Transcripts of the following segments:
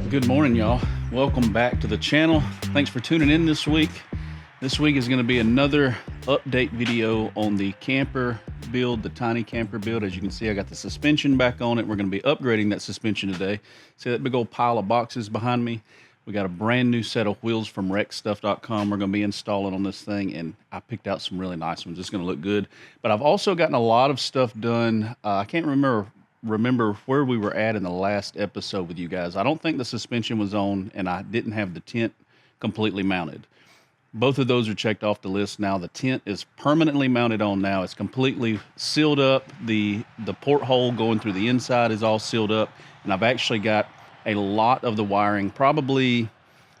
Good morning, y'all. Welcome back to the channel. Thanks for tuning in this week. This week is going to be another update video on the camper build, the tiny camper build. As you can see, I got the suspension back on it. We're going to be upgrading that suspension today. See that big old pile of boxes behind me? We got a brand new set of wheels from wreckstuff.com we're going to be installing on this thing, and I picked out some really nice ones. It's going to look good. But I've also gotten a lot of stuff done. I can't remember where we were at in the last episode with you guys. I don't think the suspension was on, and I didn't have the tent completely mounted. Both of those are checked off the list now. The tent is permanently mounted on now. It's completely sealed up. The porthole going through the inside is all sealed up, and I've actually got a lot of the wiring, probably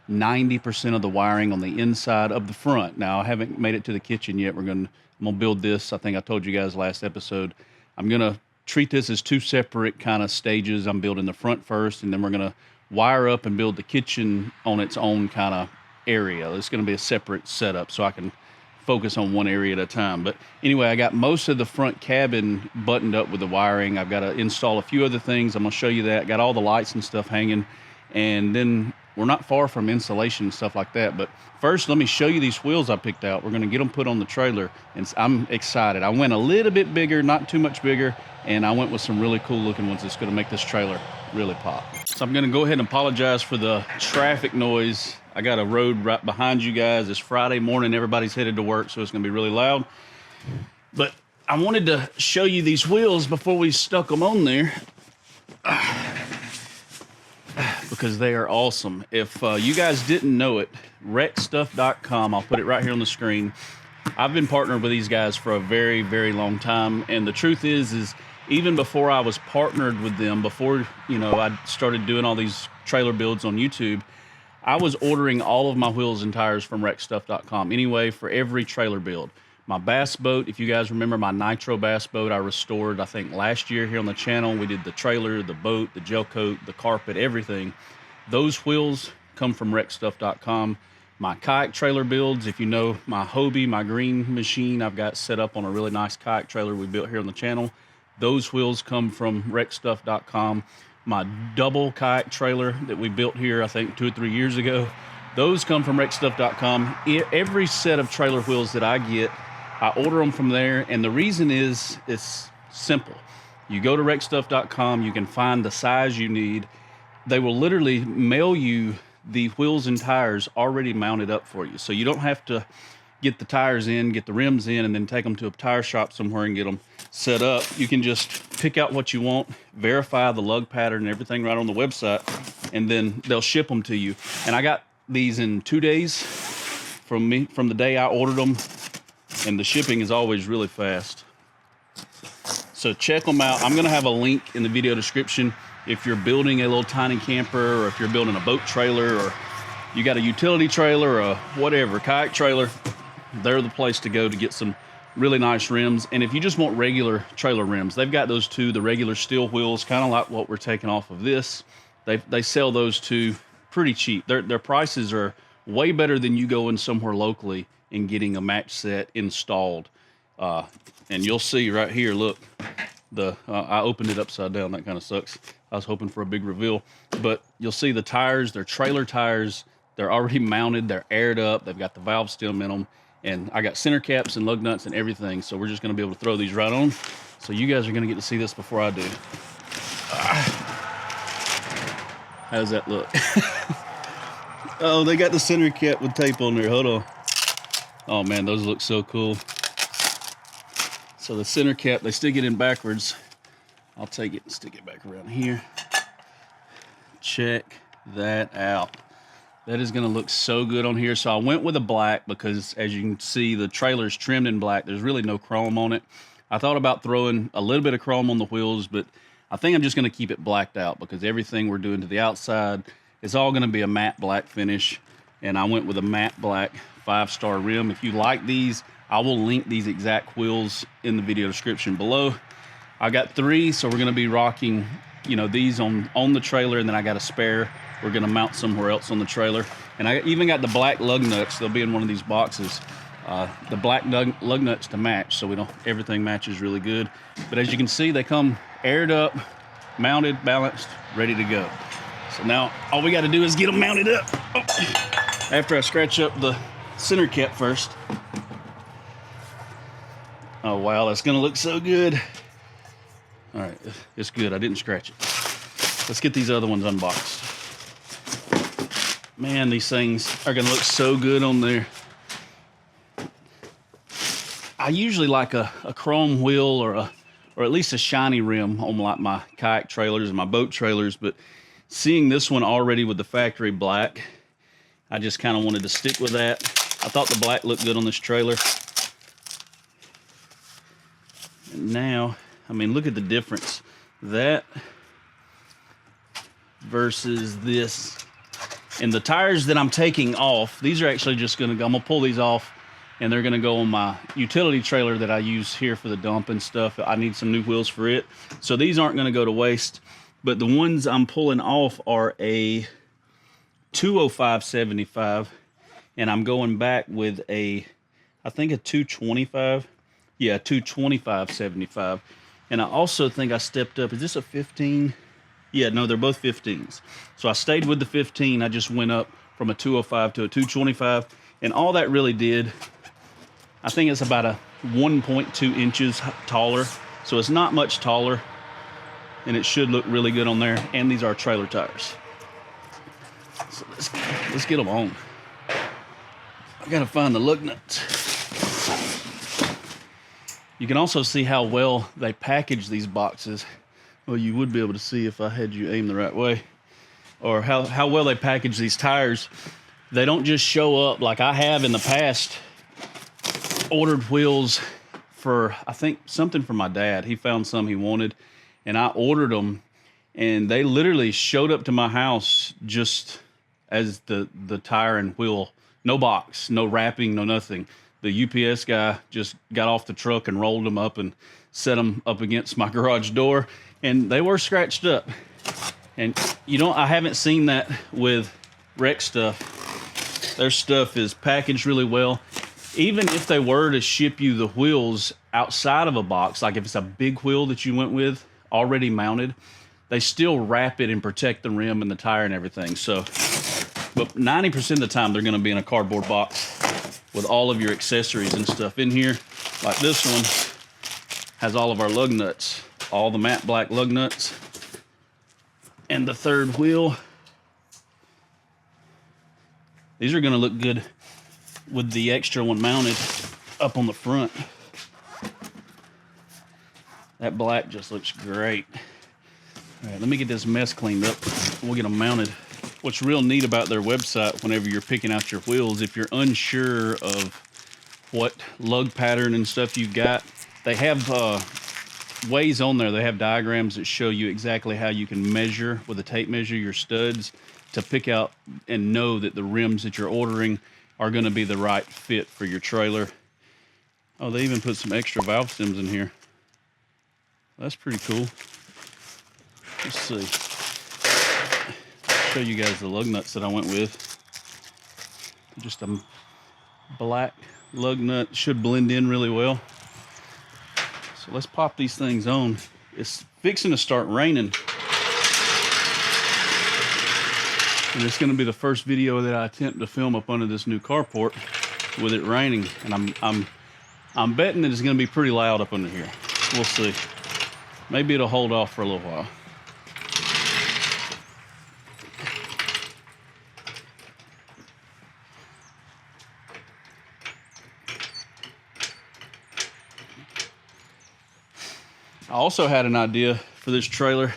90% of the wiring on the inside of the front. Now, I haven't made it to the kitchen yet. I'm gonna build this. I think I told you guys last episode. I'm gonna treat this as two separate kind of stages. I'm building the front first, and then we're gonna wire up and build the kitchen on its own kind of area. It's gonna be a separate setup so I can focus on one area at a time. But anyway, I got most of the front cabin buttoned up with the wiring. I've got to install a few other things. I'm gonna show you that. Got all the lights and stuff hanging, and then we're not far from insulation and stuff like that. But first, let me show you these wheels I picked out. We're gonna get them put on the trailer, and I'm excited. I went a little bit bigger, not too much bigger, and I went with some really cool looking ones that's gonna make this trailer really pop. So I'm gonna go ahead and apologize for the traffic noise. I got a road right behind you guys. It's Friday morning, everybody's headed to work, so it's gonna be really loud. But I wanted to show you these wheels before we stuck them on there, because they are awesome. If you guys didn't know it, wreckstuff.com, I'll put it right here on the screen. I've been partnered with these guys for a very, very long time, and the truth is even before I was partnered with them, before I started doing all these trailer builds on YouTube, I was ordering all of my wheels and tires from wreckstuff.com anyway for every trailer build. My bass boat, if you guys remember my nitro bass boat, I restored, I think last year here on the channel. We did the trailer, the boat, the gel coat, the carpet, everything. Those wheels come from wreckstuff.com. My kayak trailer builds, if you know my Hobie, my green machine, I've got set up on a really nice kayak trailer we built here on the channel. Those wheels come from wreckstuff.com. My double kayak trailer that we built here, I think 2 or 3 years ago, those come from wreckstuff.com. Every set of trailer wheels that I get, I order them from there, and the reason is it's simple. You go to wreckstuff.com, you can find the size you need. They will literally mail you the wheels and tires already mounted up for you, so you don't have to get the tires in, get the rims in, and then take them to a tire shop somewhere and get them set up. You can just pick out what you want, verify the lug pattern and everything right on the website, and then they'll ship them to you. And I got these in 2 days from the day I ordered them, and the shipping is always really fast. So check them out. I'm gonna have a link in the video description if you're building a little tiny camper, or if you're building a boat trailer, or you got a utility trailer, or whatever, kayak trailer. They're the place to go to get some really nice rims. And if you just want regular trailer rims, they've got those too, the regular steel wheels, kind of like what we're taking off of this. They sell those too pretty cheap. Their prices are way better than you going somewhere locally and getting a match set installed. And you'll see right here, look, I opened it upside down. That kind of sucks. I was hoping for a big reveal, but you'll see the tires, they're trailer tires. They're already mounted, they're aired up, they've got the valve stem in them, and I got center caps and lug nuts and everything, so we're just gonna be able to throw these right on. So you guys are gonna get to see this before I do. How does that look? Oh, they got the center cap with tape on there, hold on. Oh man, those look so cool. So the center cap, they stick it in backwards. I'll take it and stick it back around here. Check that out. That is gonna look so good on here. So I went with a black because, as you can see, the trailer's trimmed in black. There's really no chrome on it. I thought about throwing a little bit of chrome on the wheels, but I think I'm just gonna keep it blacked out because everything we're doing to the outside is all gonna be a matte black finish. And I went with a matte black 5-star rim. If you like these, I will link these exact wheels in the video description below. I got 3, so we're gonna be rocking, these on the trailer, and then I got a spare we're gonna mount somewhere else on the trailer. And I even got the black lug nuts. They'll be in one of these boxes. The black lug nuts to match, so everything matches really good. But as you can see, they come aired up, mounted, balanced, ready to go. So now all we got to do is get them mounted up. Oh. After I scratch up the center cap first. Oh wow, that's gonna look so good. All right, it's good, I didn't scratch it. Let's get these other ones unboxed. Man, these things are gonna look so good on there. I usually like a chrome wheel or at least a shiny rim on like my kayak trailers and my boat trailers, but seeing this one already with the factory black, I just kind of wanted to stick with that. I thought the black looked good on this trailer. And now, I mean, look at the difference. That versus this. And the tires that I'm taking off, these are actually just gonna go, I'm gonna pull these off and they're gonna go on my utility trailer that I use here for the dump and stuff. I need some new wheels for it. So these aren't gonna go to waste, but the ones I'm pulling off are a 205/75, and I'm going back with I think a 225. Yeah, 225/75. And I also think I stepped up, is this a 15? Yeah, no, they're both 15s. So I stayed with the 15. I just went up from a 205 to a 225. And all that really did, I think it's about a 1.2 inches taller. So it's not much taller. And it should look really good on there. And these are trailer tires. So let's get them on. I gotta find the lug nuts. You can also see how well they package these boxes. Well, you would be able to see if I had you aim the right way. Or how well they package these tires. They don't just show up like I have in the past. Ordered wheels for, I think, something for my dad. He found some he wanted, and I ordered them, and they literally showed up to my house just as the tire and wheel. No box, no wrapping, no nothing. The UPS guy just got off the truck and rolled them up and set them up against my garage door, and they were scratched up. And you know, I haven't seen that with Rec stuff. Their stuff is packaged really well. Even if they were to ship you the wheels outside of a box, like if it's a big wheel that you went with already mounted, they still wrap it and protect the rim and the tire and everything. So, but 90% of the time they're gonna be in a cardboard box with all of your accessories and stuff in here. Like this one has all of our lug nuts, all the matte black lug nuts. And the third wheel. These are gonna look good with the extra one mounted up on the front. That black just looks great. All right, let me get this mess cleaned up. We'll get them mounted. What's real neat about their website, whenever you're picking out your wheels, if you're unsure of what lug pattern and stuff you've got, they have ways on there. They have diagrams that show you exactly how you can measure with a tape measure your studs to pick out and know that the rims that you're ordering are going to be the right fit for your trailer. Oh, they even put some extra valve stems in here. That's pretty cool. Let's see. Show you guys the lug nuts that I went with. Just a black lug nut. Should blend in really well. So let's pop these things on. It's fixing to start raining. And it's going to be the first video that I attempt to film up under this new carport with it raining. And I'm betting that it's going to be pretty loud up under here. We'll see. Maybe it'll hold off for a little while. I also had an idea for this trailer.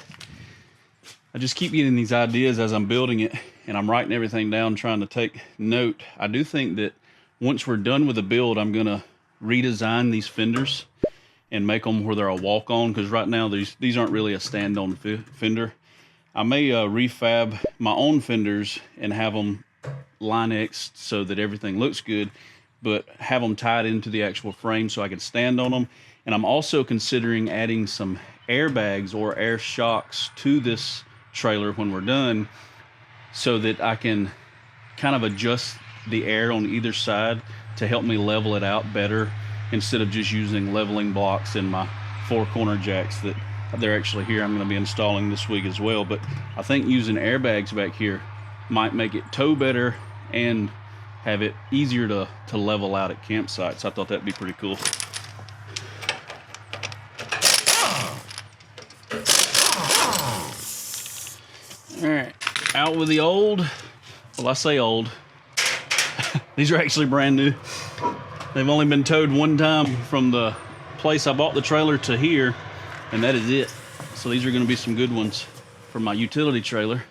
I just keep getting these ideas as I'm building it, and I'm writing everything down, trying to take note. I do think that once we're done with the build, I'm gonna redesign these fenders and make them where they're a walk-on, because right now these aren't really a stand-on fender. I may refab my own fenders and have them Line-X'd so that everything looks good, but have them tied into the actual frame so I can stand on them. And I'm also considering adding some airbags or air shocks to this trailer when we're done, so that I can kind of adjust the air on either side to help me level it out better, instead of just using leveling blocks in my 4 corner jacks that they're actually here. I'm going to be installing this week as well, but I think using airbags back here might make it tow better and have it easier to level out at campsites. I thought that'd be pretty cool. All right, out with the old. Well, I say old. These are actually brand new. They've only been towed one time from the place I bought the trailer to here, and that is it. So these are going to be some good ones for my utility trailer.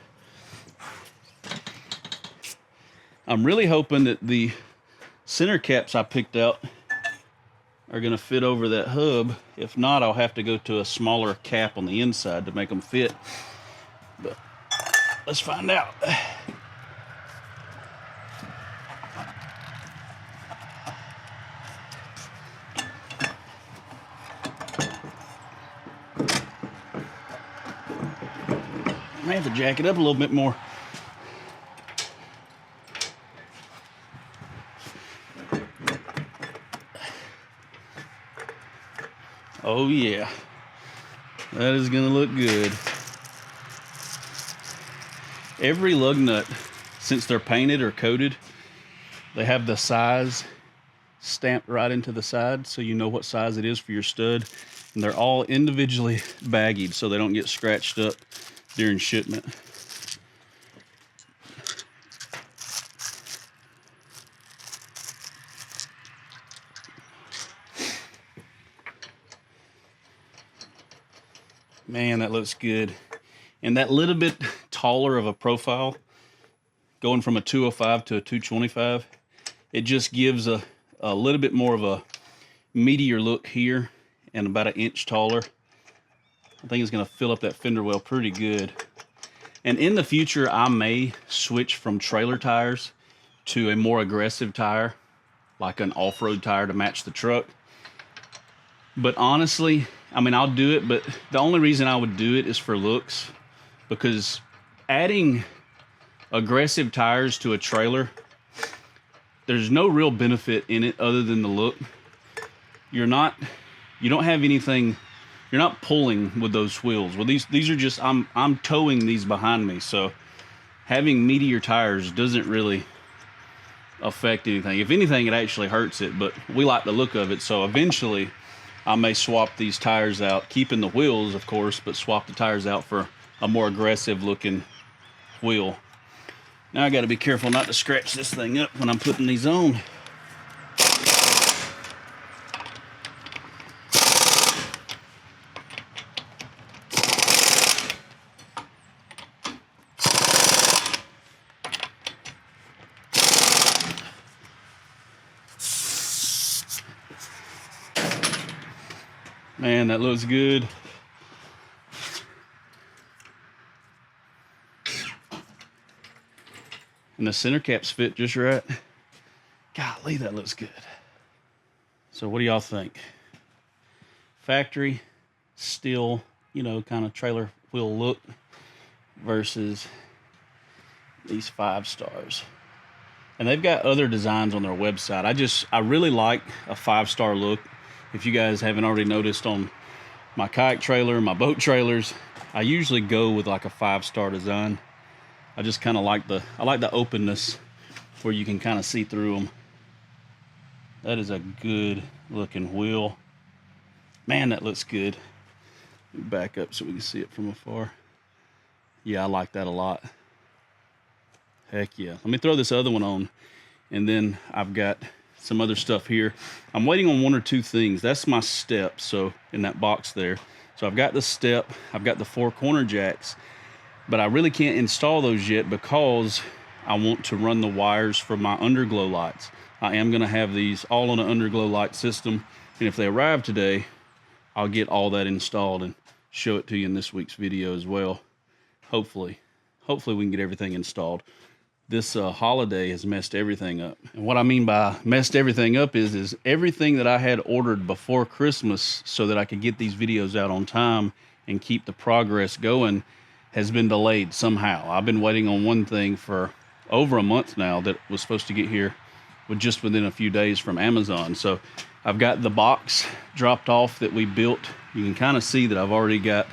I'm really hoping that the center caps I picked out are going to fit over that hub. If not, I'll have to go to a smaller cap on the inside to make them fit. But let's find out. I may have to jack it up a little bit more. Oh yeah, that is gonna look good. Every lug nut, since they're painted or coated, they have the size stamped right into the side, so you know what size it is for your stud. And they're all individually baggied so they don't get scratched up during shipment. Man, that looks good. And that little bit taller of a profile, going from a 205 to a 225, it just gives a little bit more of a meatier look here and about 1 inch taller. I think it's going to fill up that fender well pretty good. And in the future, I may switch from trailer tires to a more aggressive tire, like an off-road tire to match the truck. But honestly, I mean, I'll do it, but the only reason I would do it is for looks, because adding aggressive tires to a trailer, there's no real benefit in it other than the look. You don't have anything, you're not pulling with those wheels. Well, these are just, I'm towing these behind me, so having meatier tires doesn't really affect anything. If anything, it actually hurts it, but we like the look of it, so eventually I may swap these tires out, keeping the wheels, of course, but swap the tires out for a more aggressive looking wheel. Now I got to be careful not to scratch this thing up when I'm putting these on. Man, that looks good. And the center caps fit just right. Golly, that looks good. So what do y'all think? Factory, steel, you know, kind of trailer wheel look versus these 5 stars. And they've got other designs on their website. I really like a 5-star look. If you guys haven't already noticed, on my kayak trailer, my boat trailers, I usually go with like a 5-star design. I just kind of like the openness where you can kind of see through them. That is a good looking wheel. Man, that looks good. Back up so we can see it from afar. Yeah, I like that a lot. Heck yeah. Let me throw this other one on, and then I've got some other stuff here. I'm waiting on 1 or 2 things. That's my step, so in that box there. So I've got the step, I've got the 4 corner jacks, but I really can't install those yet because I want to run the wires for my underglow lights. I am going to have these all on an underglow light system, and if they arrive today, I'll get all that installed and show it to you in this week's video as well. Hopefully we can get everything installed. This holiday has messed everything up. And what I mean by messed everything up is everything that I had ordered before Christmas so that I could get these videos out on time and keep the progress going has been delayed somehow. I've been waiting on one thing for over a month now that was supposed to get here within a few days from Amazon. So I've got the box dropped off that we built. You can kind of see that I've already got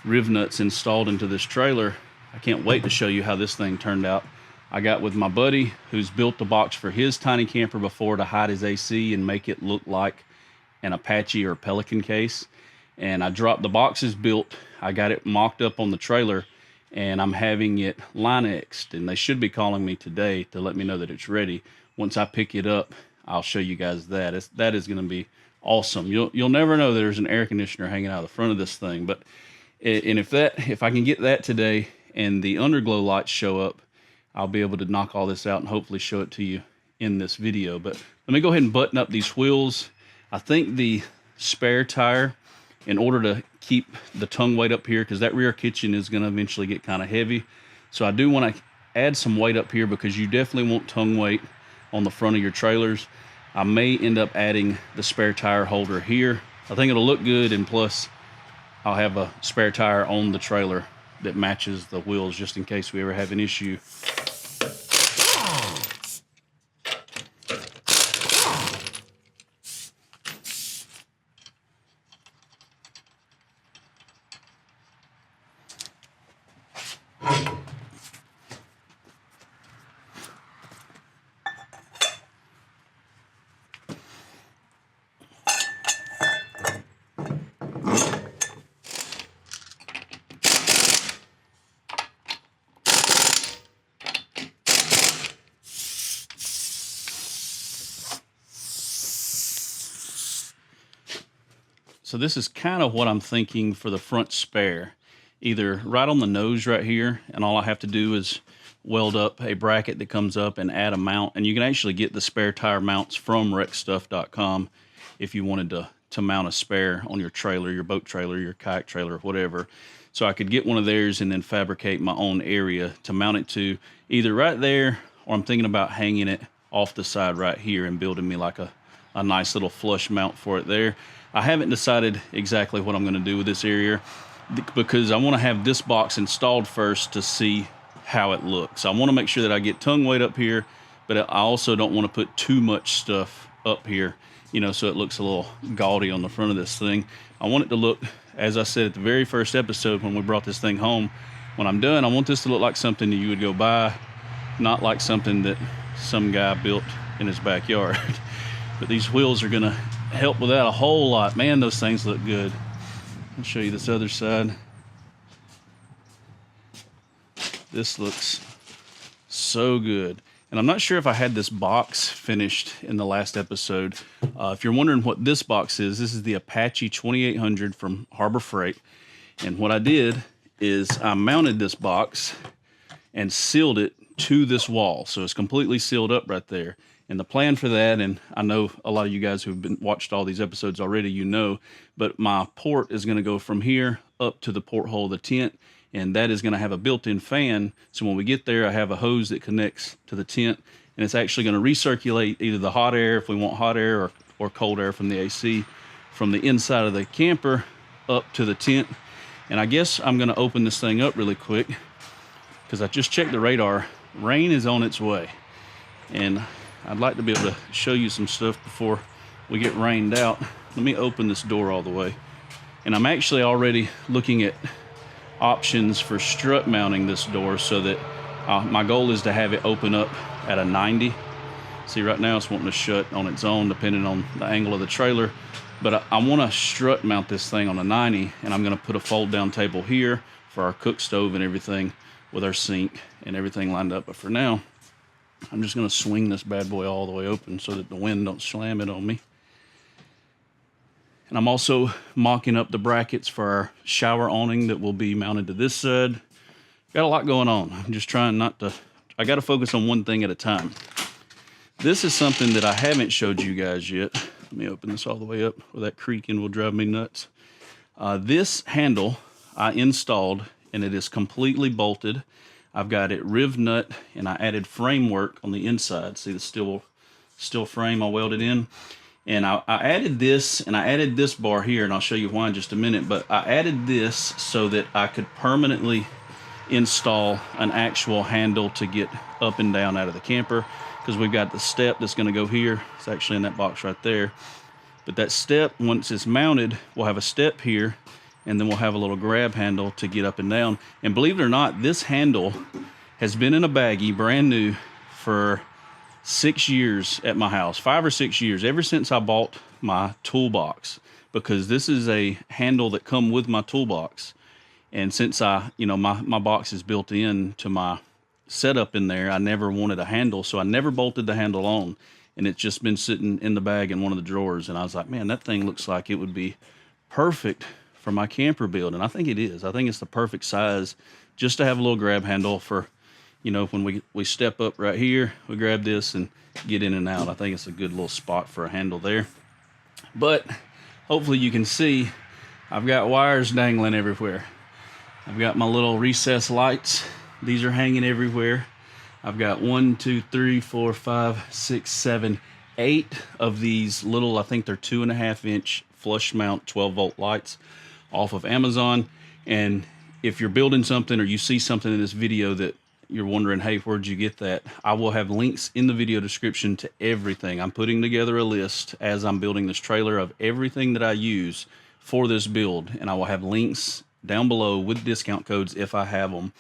riv nuts installed into this trailer. I can't wait to show you how this thing turned out. I got with my buddy who's built the box for his tiny camper before to hide his AC and make it look like an Apache or Pelican case. And I dropped the boxes built. I got it mocked up on the trailer, and I'm having it Linexed, and they should be calling me today to let me know that it's ready. Once I pick it up, I'll show you guys that. That is going to be awesome. You'll never know there's an air conditioner hanging out of the front of this thing. But and if I can get that today and the underglow lights show up, I'll be able to knock all this out and hopefully show it to you in this video. But let me go ahead and button up these wheels. I think the spare tire, in order to keep the tongue weight up here, because that rear kitchen is going to eventually get kind of heavy. So I do want to add some weight up here because you definitely want tongue weight on the front of your trailers. I may end up adding the spare tire holder here. I think it'll look good, and plus I'll have a spare tire on the trailer that matches the wheels just in case we ever have an issue. So this is kind of what I'm thinking for the front spare. Either right on the nose right here, and all I have to do is weld up a bracket that comes up and add a mount. And you can actually get the spare tire mounts from wreckstuff.com if you wanted to mount a spare on your trailer, your boat trailer, your kayak trailer, whatever. So I could get one of theirs and then fabricate my own area to mount it to, either right there, or I'm thinking about hanging it off the side right here and building me like a nice little flush mount for it there. I haven't decided exactly what I'm going to do with this area because I want to have this box installed first to see how it looks. I want to make sure that I get tongue weight up here, but I also don't want to put too much stuff up here, you know, so it looks a little gaudy on the front of this thing. I want it to look, as I said at the very first episode when we brought this thing home, when I'm done, I want this to look like something that you would go buy, not like something that some guy built in his backyard. But these wheels are going to help with that a whole lot. Man, those things look good. I'll show you this other side. This looks so good. And I'm not sure if I had this box finished in the last episode. If you're wondering what this box is, this is the Apache 2800 from Harbor Freight. And what I did is I mounted this box and sealed it to this wall. So it's completely sealed up right there. And the plan for that, and I know a lot of you guys who've watched all these episodes already, you know, but my port is going to go from here up to the porthole of the tent, and that is going to have a built-in fan. So when we get there, I have a hose that connects to the tent, and it's actually going to recirculate either the hot air, if we want hot air, or cold air from the AC, from the inside of the camper up to the tent. And I guess I'm going to open this thing up really quick because I just checked the radar. Rain is on its way, and I'd like to be able to show you some stuff before we get rained out. Let me open this door all the way. And I'm actually already looking at options for strut mounting this door so that my goal is to have it open up at a 90. See, right now it's wanting to shut on its own depending on the angle of the trailer. But I want to strut mount this thing on a 90, and I'm going to put a fold down table here for our cook stove and everything with our sink and everything lined up. But for now, I'm just going to swing this bad boy all the way open so that the wind don't slam it on me. And I'm also mocking up the brackets for our shower awning that will be mounted to this side. Got a lot going on. I'm just trying not to, I got to focus on one thing at a time. This is something that I haven't showed you guys yet. Let me open this all the way up, or that creaking will drive me nuts. This handle I installed, and it is completely bolted. I've got it riv nut, and I added framework on the inside. See the steel frame I welded in? And I added this, and I added this bar here, and I'll show you why in just a minute, but I added this so that I could permanently install an actual handle to get up and down out of the camper, because we've got the step that's going to go here. It's actually in that box right there. But that step, once it's mounted, we'll have a step here, and then we'll have a little grab handle to get up and down. And believe it or not, this handle has been in a baggie, brand new, for 6 years at my house, 5 or 6 years, ever since I bought my toolbox, because this is a handle that come with my toolbox. And since my box is built in to my setup in there, I never wanted a handle, so I never bolted the handle on. And it's just been sitting in the bag in one of the drawers. And I was like, man, that thing looks like it would be perfect for my camper build. And I think it is. I think it's the perfect size just to have a little grab handle for, when we step up right here, we grab this and get in and out. I think it's a good little spot for a handle there. But hopefully you can see I've got wires dangling everywhere. I've got my little recessed lights. These are hanging everywhere. I've got 1, 2, 3, 4, 5, 6, 7, 8 of these little, I think they're 2.5-inch flush mount 12-volt lights off of Amazon. And if you're building something or you see something in this video that you're wondering, hey, where'd you get that? I will have links in the video description to everything. I'm putting together a list as I'm building this trailer of everything that I use for this build, and I will have links down below with discount codes if I have them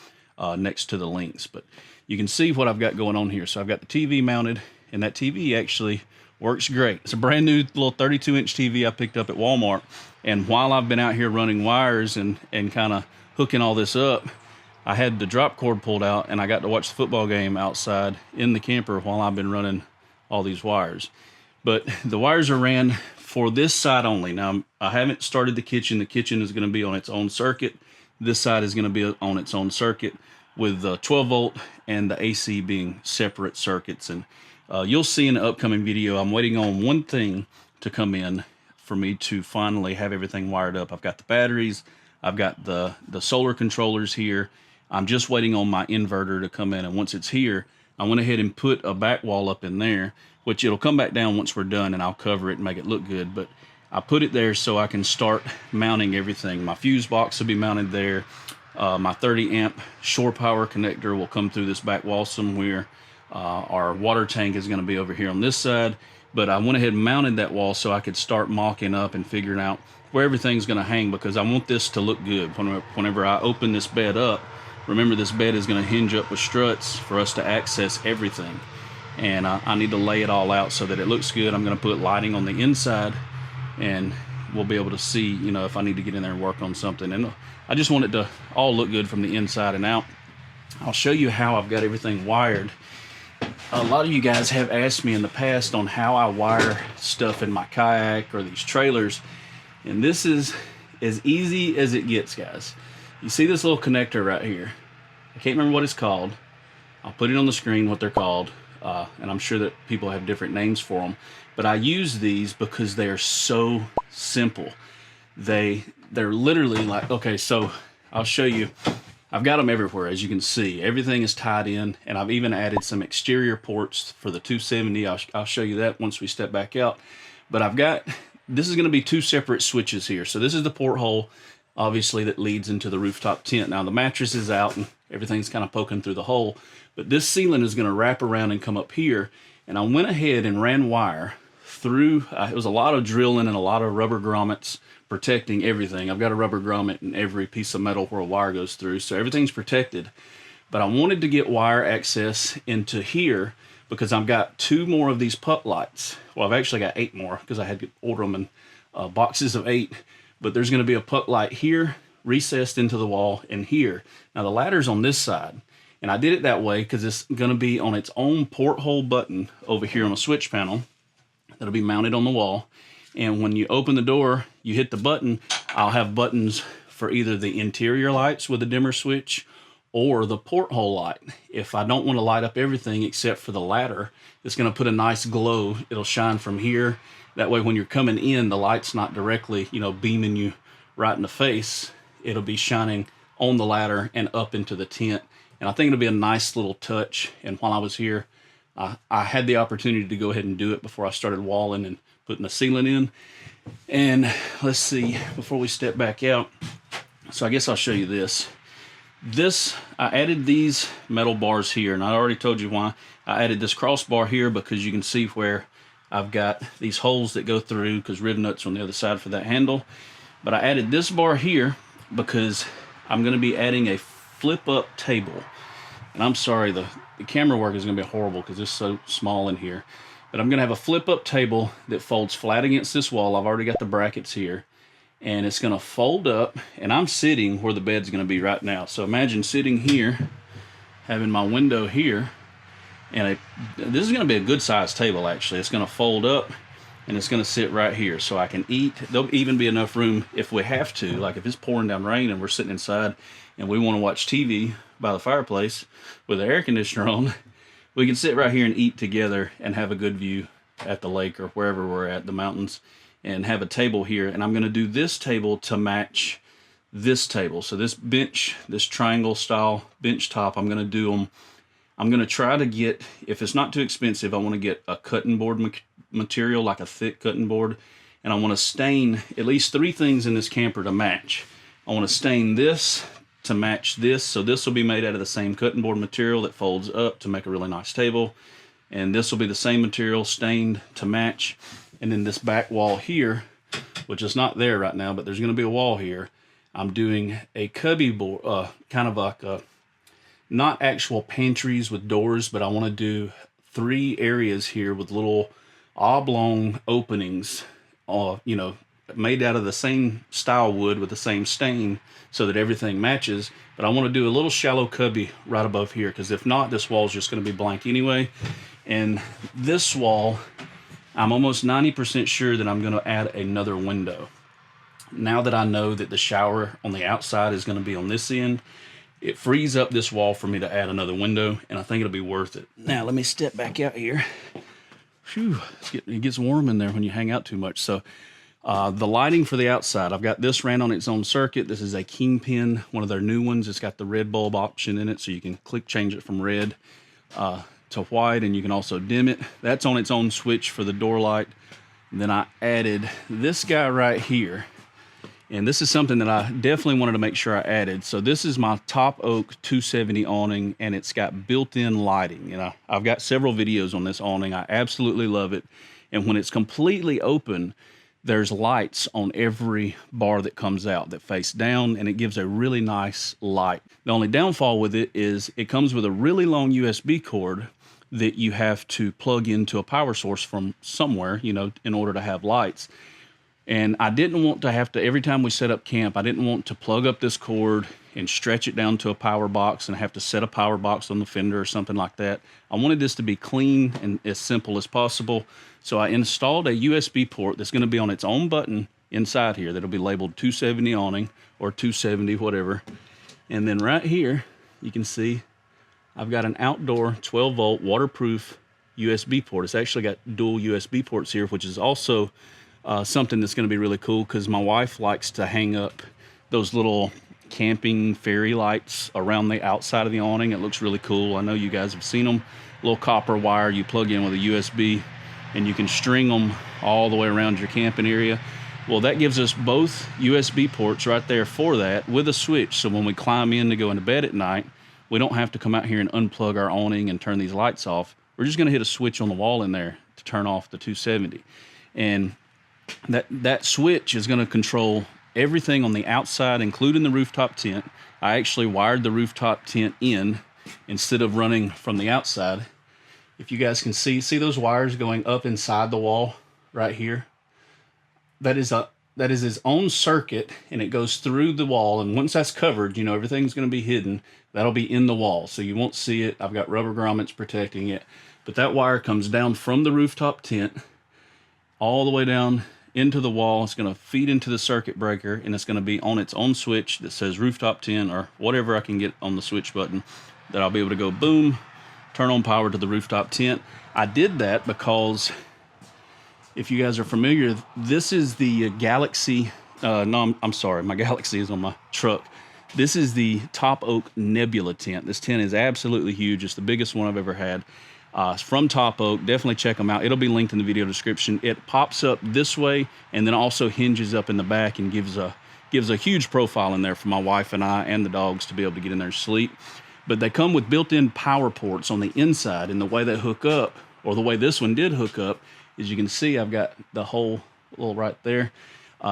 next to the links. But you can see what I've got going on here. So I've got the TV mounted, and that TV actually works great. It's a brand new little 32-inch TV I picked up at Walmart. And while I've been out here running wires and kind of hooking all this up, I had the drop cord pulled out, and I got to watch the football game outside in the camper while I've been running all these wires. But the wires are ran for this side only. Now, I haven't started the kitchen. The kitchen is going to be on its own circuit. This side is going to be on its own circuit with the 12-volt and the AC being separate circuits. And you'll see in the upcoming video, I'm waiting on one thing to come in for me to finally have everything wired up. I've got the batteries. I've got the solar controllers here. I'm just waiting on my inverter to come in. And once it's here, I went ahead and put a back wall up in there, which it'll come back down once we're done, and I'll cover it and make it look good. But I put it there so I can start mounting everything. My fuse box will be mounted there. My 30 amp shore power connector will come through this back wall somewhere. Our water tank is going to be over here on this side. But I went ahead and mounted that wall so I could start mocking up and figuring out where everything's going to hang, because I want this to look good. Whenever I open this bed up, remember this bed is going to hinge up with struts for us to access everything. And I need to lay it all out so that it looks good. I'm going to put lighting on the inside, and we'll be able to see, if I need to get in there and work on something. And I just want it to all look good from the inside and out. I'll show you how I've got everything wired. A lot of you guys have asked me in the past on how I wire stuff in my kayak or these trailers. And this is as easy as it gets, guys. You see this little connector right here? I can't remember what it's called. I'll put it on the screen what they're called. And I'm sure that people have different names for them. But I use these because they are so simple. They're literally like, okay, so I'll show you. I've got them everywhere, as you can see. Everything is tied in, and I've even added some exterior ports for the 270. I'll show you that once we step back out. But this is going to be 2 separate switches here. So this is the porthole, obviously, that leads into the rooftop tent. Now the mattress is out, and everything's kind of poking through the hole. But this ceiling is going to wrap around and come up here. And I went ahead and ran wire through. It was a lot of drilling and a lot of rubber grommets protecting everything. I've got a rubber grommet in every piece of metal where a wire goes through, so everything's protected. But I wanted to get wire access into here because I've got 2 more of these putt lights. Well, I've actually got 8 more because I had to order them in boxes of 8. But there's going to be a putt light here, recessed into the wall, and here. Now the ladder's on this side, and I did it that way because it's going to be on its own porthole button over here on a switch panel that'll be mounted on the wall. And when you open the door, you hit the button. I'll have buttons for either the interior lights with a dimmer switch or the porthole light. If I don't want to light up everything except for the ladder, it's going to put a nice glow. It'll shine from here. That way when you're coming in, the light's not directly, beaming you right in the face. It'll be shining on the ladder and up into the tent. And I think it'll be a nice little touch. And while I was here, I had the opportunity to go ahead and do it before I started walling and putting the ceiling in. And let's see, before we step back out, so I guess I'll show you this. I added these metal bars here, and I already told you why. I added this crossbar here because you can see where I've got these holes that go through because rib nuts on the other side for that handle. But I added this bar here because I'm going to be adding a flip-up table. And I'm sorry, the camera work is going to be horrible because it's so small in here. But I'm going to have a flip-up table that folds flat against this wall. I've already got the brackets here. And it's going to fold up, and I'm sitting where the bed's going to be right now. So imagine sitting here, having my window here, and this is going to be a good-sized table, actually. It's going to fold up, and it's going to sit right here so I can eat. There'll even be enough room if we have to, like if it's pouring down rain and we're sitting inside and we want to watch TV by the fireplace with the air conditioner on, we can sit right here and eat together and have a good view at the lake or wherever we're at, the mountains, and have a table here. And I'm going to do this table to match this table. So this bench, this triangle style bench top, I'm going to do them. I'm going to try to get, if it's not too expensive, I want to get a cutting board material, like a thick cutting board. And I want to stain at least 3 things in this camper to match. I want to stain this to match this. So this will be made out of the same cutting board material that folds up to make a really nice table. And this will be the same material stained to match. And then this back wall here, which is not there right now, but there's going to be a wall here. I'm doing a cubby board, kind of like a, not actual pantries with doors, but I want to do 3 areas here with little oblong openings, you know, made out of the same style wood with the same stain so that everything matches. But I want to do a little shallow cubby right above here, because if not, this wall is just going to be blank anyway. And this wall, I'm almost 90% sure that I'm going to add another window. Now that I know that the shower on the outside is going to be on this end, it frees up this wall for me to add another window, and I think it'll be worth it. Now, let me step back out here. Phew, it gets warm in there when you hang out too much. So the lighting for the outside, I've got this ran on its own circuit. This is a KingPin, one of their new ones. It's got the red bulb option in it, so you can change it from red to white, and you can also dim it. That's on its own switch for the door light. And then I added this guy right here. And this is something that I definitely wanted to make sure I added. So this is my top oak 270 awning, and it's got built-in lighting. You know, I've got several videos on this awning. I absolutely love it. And when it's completely open, there's lights on every bar that comes out that face down, and it gives a really nice light. The only downfall with it is it comes with a really long USB cord that you have to plug into a power source from somewhere, you know, in order to have lights. And I didn't want to have to, every time we set up camp, I didn't want to plug up this cord and stretch it down to a power box and have to set a power box on the fender or something like that. I wanted this to be clean and as simple as possible. So I installed a USB port that's going to be on its own button inside here that'll be labeled 270 awning or 270 whatever. And then right here, you can see I've got an outdoor 12 volt waterproof USB port. It's actually got dual USB ports here, which is also something that's going to be really cool because my wife likes to hang up those little camping fairy lights around the outside of the awning. It looks really cool. I know you guys have seen them. Little copper wire you plug in with a USB, and you can string them all the way around your camping area. Well, that gives us both USB ports right there for that with a switch. So when we climb in to go into bed at night, we don't have to come out here and unplug our awning and turn these lights off. We're just going to hit a switch on the wall in there to turn off the 270. And that switch is going to control everything on the outside, including the rooftop tent. I actually wired the rooftop tent in instead of running from the outside. If you guys can see those wires going up inside the wall right here? That is its own circuit, and it goes through the wall. And once that's covered, you know, everything's going to be hidden. That'll be in the wall, so you won't see it. I've got rubber grommets protecting it. But that wire comes down from the rooftop tent all the way down into the wall. It's going to feed into the circuit breaker, and it's going to be on its own switch that says rooftop tent or whatever I can get on the switch button, that I'll be able to go boom, turn on power to the rooftop tent. I did that because if you guys are familiar, this is the Galaxy, no, I'm sorry, my Galaxy is on my truck. This is the Top Oak Nebula tent. This tent is absolutely huge. It's the biggest one I've ever had. It's from Top Oak. Definitely check them out. It'll be linked in the video description. It pops up this way and then also hinges up in the back and gives a huge profile in there for my wife and I and the dogs to be able to get in there and sleep. But they come with built-in power ports on the inside, and the way they hook up, or the way this one did hook up, As you can see, I've got the hole little right there.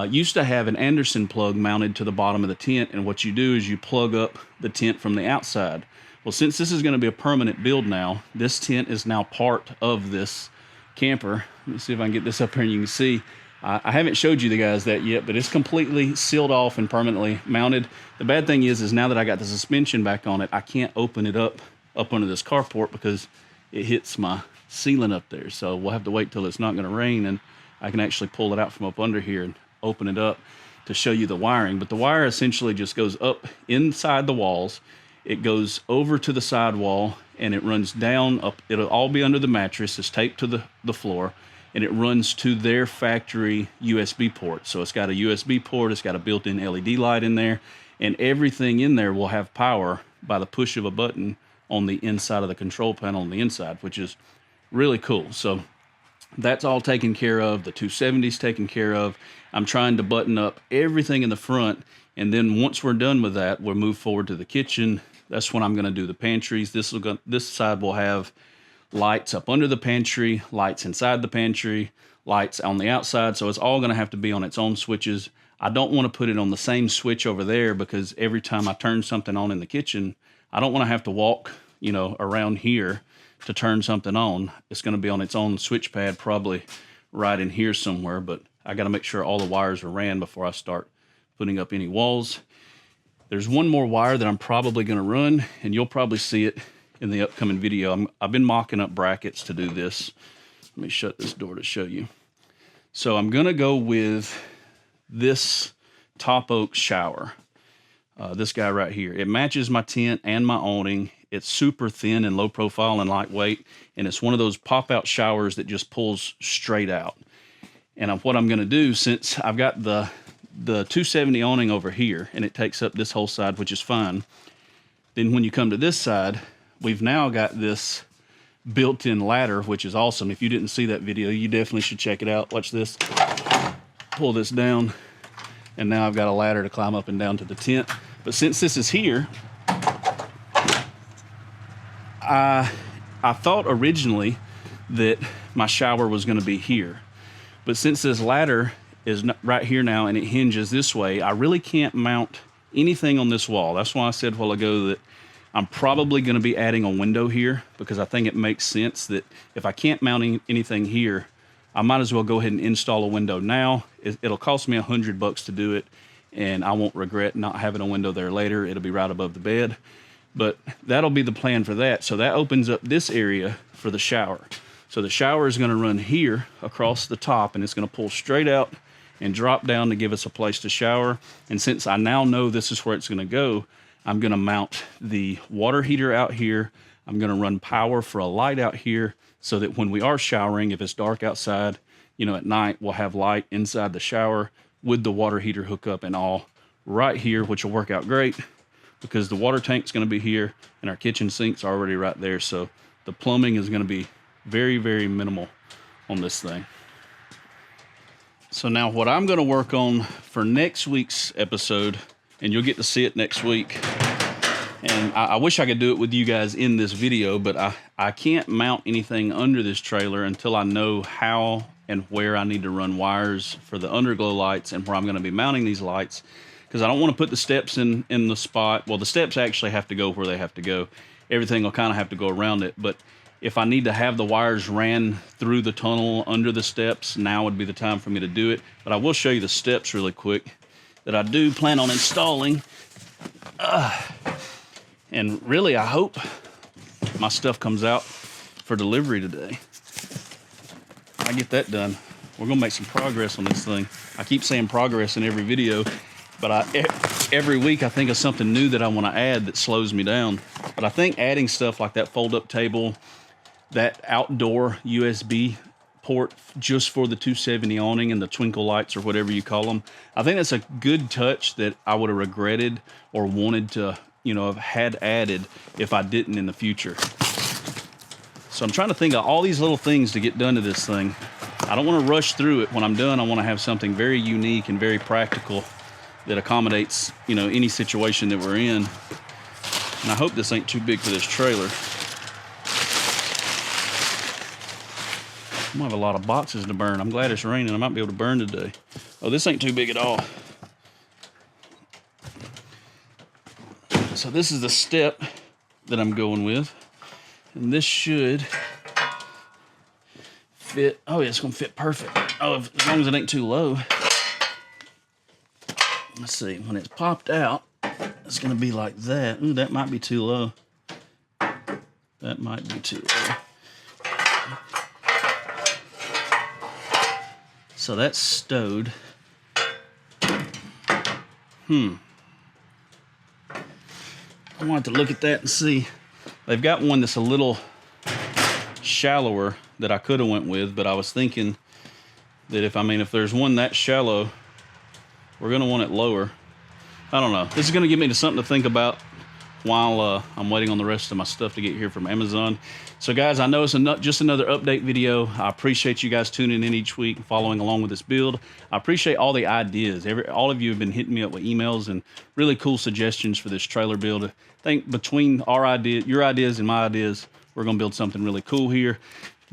Used to have an Anderson plug mounted to the bottom of the tent, and what you do is you plug up the tent from the outside. Well, since this is going to be a permanent build now, this tent is now part of this camper. Let me see if I can get this up here and you can see. I haven't showed you the guys that yet, but it's completely sealed off and permanently mounted. The bad thing is now that I got the suspension back on it, I can't open it up under this carport because it hits my ceiling up there. So we'll have to wait till it's not going to rain and I can actually pull it out from up under here and open it up to show you the wiring. But the wire essentially just goes up inside the walls. It goes over to the side wall and it runs down up. It'll all be under the mattress. It's taped to the floor, and it runs to their factory USB port. So it's got a USB port, it's got a built-in LED light in there, and everything in there will have power by the push of a button on the inside of the control panel on the inside, which is really cool. So that's all taken care of. The 270's taken care of. I'm trying to button up everything in the front, and then once we're done with that, we'll move forward to the kitchen. That's when I'm going to do the pantries. This side will have lights up under the pantry, lights inside the pantry, lights on the outside. So it's all going to have to be on its own switches. I don't want to put it on the same switch over there because every time I turn something on in the kitchen, I don't want to have to walk, around here to turn something on. It's going to be on its own switch pad, probably right in here somewhere, but I got to make sure all the wires are ran before I start putting up any walls. There's one more wire that I'm probably going to run, and you'll probably see it in the upcoming video. I've been mocking up brackets to do this. Let me shut this door to show you. So I'm going to go with this top oak shower. This guy right here. It matches my tent and my awning. It's super thin and low profile and lightweight, and it's one of those pop-out showers that just pulls straight out. And what I'm going to do, since I've got the 270 awning over here, and it takes up this whole side, which is fine. Then when you come to this side, we've now got this built-in ladder, which is awesome. If you didn't see that video, you definitely should check it out. Watch this. Pull this down, and now I've got a ladder to climb up and down to the tent. But since this is here, I thought originally that my shower was going to be here. But since this ladder is right here now and it hinges this way, I really can't mount anything on this wall. That's why I said a while ago that I'm probably going to be adding a window here, because I think it makes sense that if I can't mount anything here, I might as well go ahead and install a window now. It'll cost me $100 to do it, and I won't regret not having a window there later. It'll be right above the bed, but that'll be the plan for that. So that opens up this area for the shower. So the shower is going to run here across the top, and it's going to pull straight out and drop down to give us a place to shower. And since I now know this is where it's going to go, I'm going to mount the water heater out here. I'm going to run power for a light out here so that when we are showering, if it's dark outside, at night, we'll have light inside the shower with the water heater hookup and all right here, which will work out great because the water tank's going to be here and our kitchen sink's already right there. So the plumbing is going to be very, very minimal on this thing. So now what I'm going to work on for next week's episode, and you'll get to see it next week, and I wish I could do it with you guys in this video, but I can't mount anything under this trailer until I know how and where I need to run wires for the underglow lights and where I'm going to be mounting these lights, because I don't want to put the steps in the spot. Well, the steps actually have to go where they have to go. Everything will kind of have to go around it, but if I need to have the wires ran through the tunnel under the steps, now would be the time for me to do it. But I will show you the steps really quick that I do plan on installing. And really, I hope my stuff comes out for delivery today. I get that done, we're gonna make some progress on this thing. I keep saying progress in every video, but every week I think of something new that I want to add that slows me down. But I think adding stuff like that fold-up table, that outdoor USB port just for the 270 awning and the twinkle lights or whatever you call them, I think that's a good touch that I would have regretted or wanted to, have had added if I didn't in the future. So I'm trying to think of all these little things to get done to this thing. I don't want to rush through it. When I'm done, I want to have something very unique and very practical that accommodates, any situation that we're in. And I hope this ain't too big for this trailer. I'm gonna have a lot of boxes to burn. I'm glad it's raining. I might be able to burn today. Oh, this ain't too big at all. So this is the step that I'm going with. And this should fit. Oh, yeah, it's gonna fit perfect. Oh, as long as it ain't too low. Let's see, when it's popped out, it's gonna be like that. Ooh, that might be too low. That might be too low. So that's stowed. I wanted to look at that and see. They've got one that's a little shallower that I could have went with, but I was thinking that if there's one that shallow, we're gonna want it lower. I don't know. This is gonna get me to something to think about while I'm waiting on the rest of my stuff to get here from Amazon. So guys, I know it's just another update video. I appreciate you guys tuning in each week and following along with this build. I appreciate all the ideas. All of you have been hitting me up with emails and really cool suggestions for this trailer build. I think between your ideas and my ideas, we're gonna build something really cool here.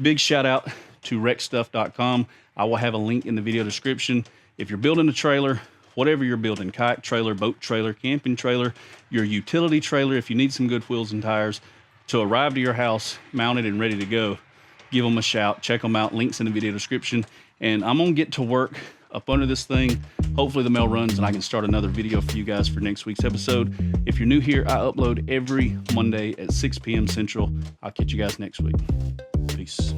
Big shout out to wreckstuff.com. I will have a link in the video description. If you're building a trailer, whatever you're building, kayak trailer, boat trailer, camping trailer, your utility trailer, if you need some good wheels and tires to arrive to your house, mounted and ready to go, give them a shout, check them out, links in the video description. And I'm gonna get to work up under this thing. Hopefully the mail runs and I can start another video for you guys for next week's episode. If you're new here, I upload every Monday at 6 p.m. Central. I'll catch you guys next week. Peace.